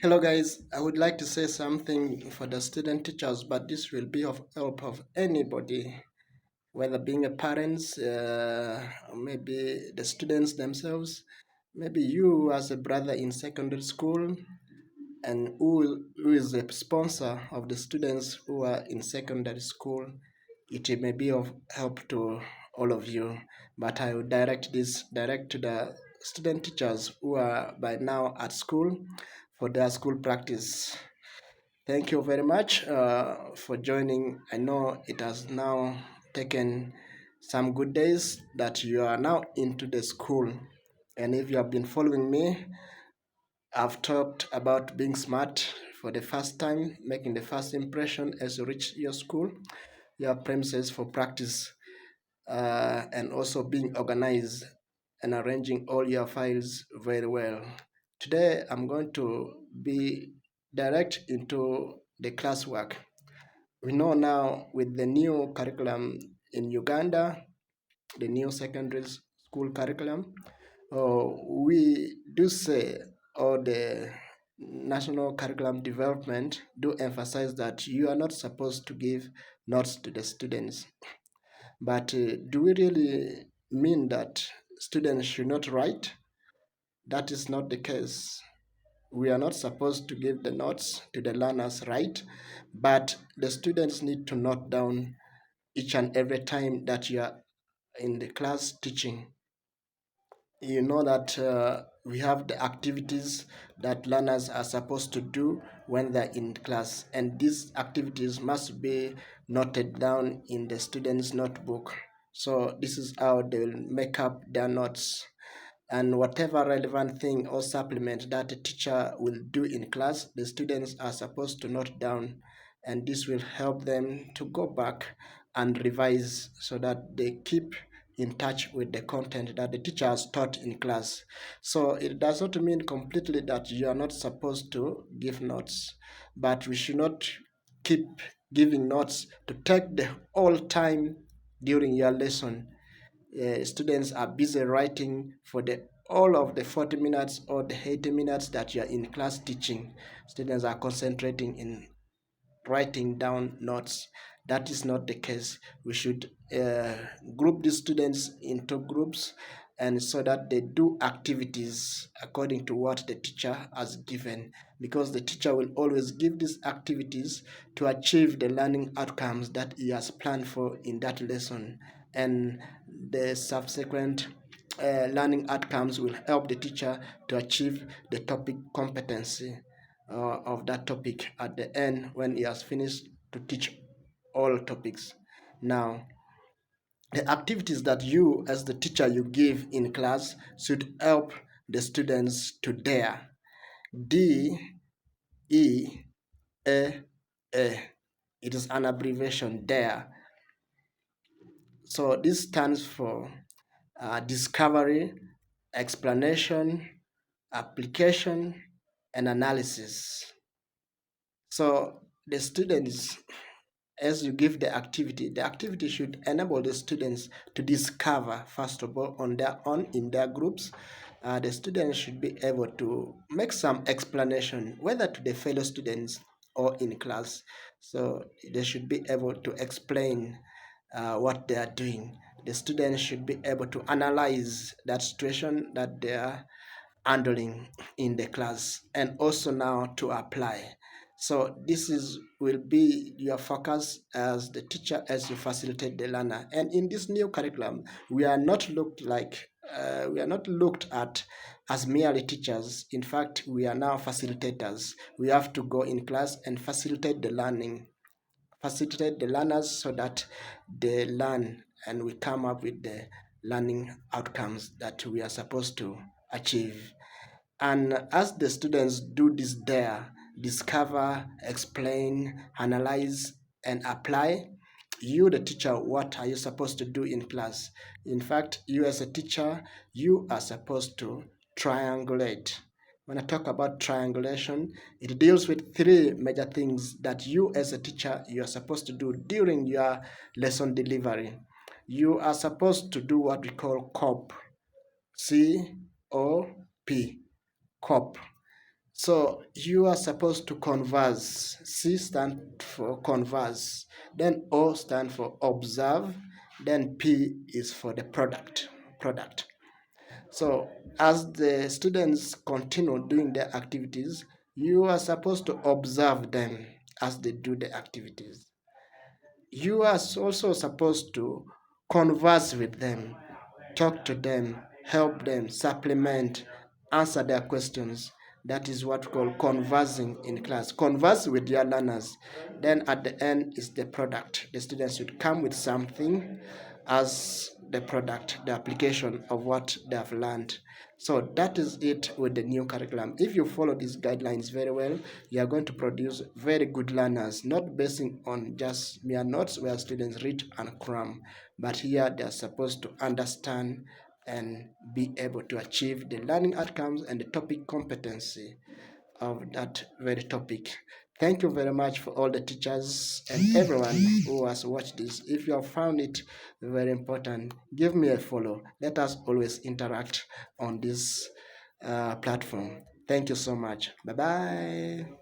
Hello guys, I would like to say something for the student teachers, but this will be of help of anybody, whether being a parents, maybe the students themselves, maybe you as a brother in secondary school, and who is a sponsor of the students who are in secondary school. It may be of help to all of you, but I will direct to the student teachers who are by now at school for their school practice. Thank you very much for joining. I know it has now taken some good days that you are now into the school. And if you have been following me, I've talked about being smart for the first time, making the first impression as you reach your school, your premises for practice, and also being organized and arranging all your files very well. Today, I'm going to be direct into the classwork. We know now with the new curriculum in Uganda, the new secondary school curriculum, we do say, or the national curriculum development do emphasize that you are not supposed to give notes to the students. But do we really mean that students should not write? That is not the case. We are not supposed to give the notes to the learners, right? But the students need to note down each and every time that you are in the class teaching. You know that we have the activities that learners are supposed to do when they're in class, and these activities must be noted down in the students' notebook. So this is how they will make up their notes, and whatever relevant thing or supplement that the teacher will do in class, the students are supposed to note down, and this will help them to go back and revise so that they keep in touch with the content that the teacher has taught in class. So it does not mean completely that you are not supposed to give notes, but we should not keep giving notes to take the whole time during your lesson. Students are busy writing for the all of the 40 minutes or the 80 minutes that you are in class teaching. Students are concentrating in writing down notes. That is not the case. We should group the students into groups, and so that they do activities according to what the teacher has given, because the teacher will always give these activities to achieve the learning outcomes that he has planned for in that lesson, and the subsequent learning outcomes will help the teacher to achieve the topic competency of that topic at the end when he has finished to teach all topics. Now, the activities that you as the teacher you give in class should help the students to dare. D E A A. It is an abbreviation, dare. So this stands for discovery, explanation, application, and analysis. So the students, as you give the activity should enable the students to discover, first of all, on their own in their groups. The students should be able to make some explanation, whether to the fellow students or in class. So they should be able to explain what they are doing. The students should be able to analyze that situation that they are handling in the class, and also now to apply. So this is will be your focus as the teacher as you facilitate the learner. And in this new curriculum, we are not looked at as merely teachers. In fact, we are now facilitators. We have to go in class and facilitate the learning, facilitate the learners so that they learn and we come up with the learning outcomes that we are supposed to achieve. And as the students do this there, discover, explain, analyze, and apply, you, the teacher, what are you supposed to do in class? In fact, you as a teacher, you are supposed to triangulate. When I talk about triangulation, it deals with three major things that you as a teacher, you are supposed to do during your lesson delivery. You are supposed to do what we call COP, COP, COP. So you are supposed to converse. C stand for converse. Then O stand for observe. Then P is for the product. So as the students continue doing their activities, you are supposed to observe them as they do the activities. You are also supposed to converse with them, talk to them, help them, supplement, answer their questions. That is what we call conversing in class. Converse with your learners. Then at the end is the product. The students should come with something as the product, the application of what they have learned. So that is it with the new curriculum. If you follow these guidelines very well, you are going to produce very good learners, not basing on just mere notes where students read and cram, but here they are supposed to understand and be able to achieve the learning outcomes and the topic competency of that very topic. Thank you very much for all the teachers and everyone who has watched this. If you have found it very important, give me a follow. Let us always interact on this platform. Thank you so much. Bye bye.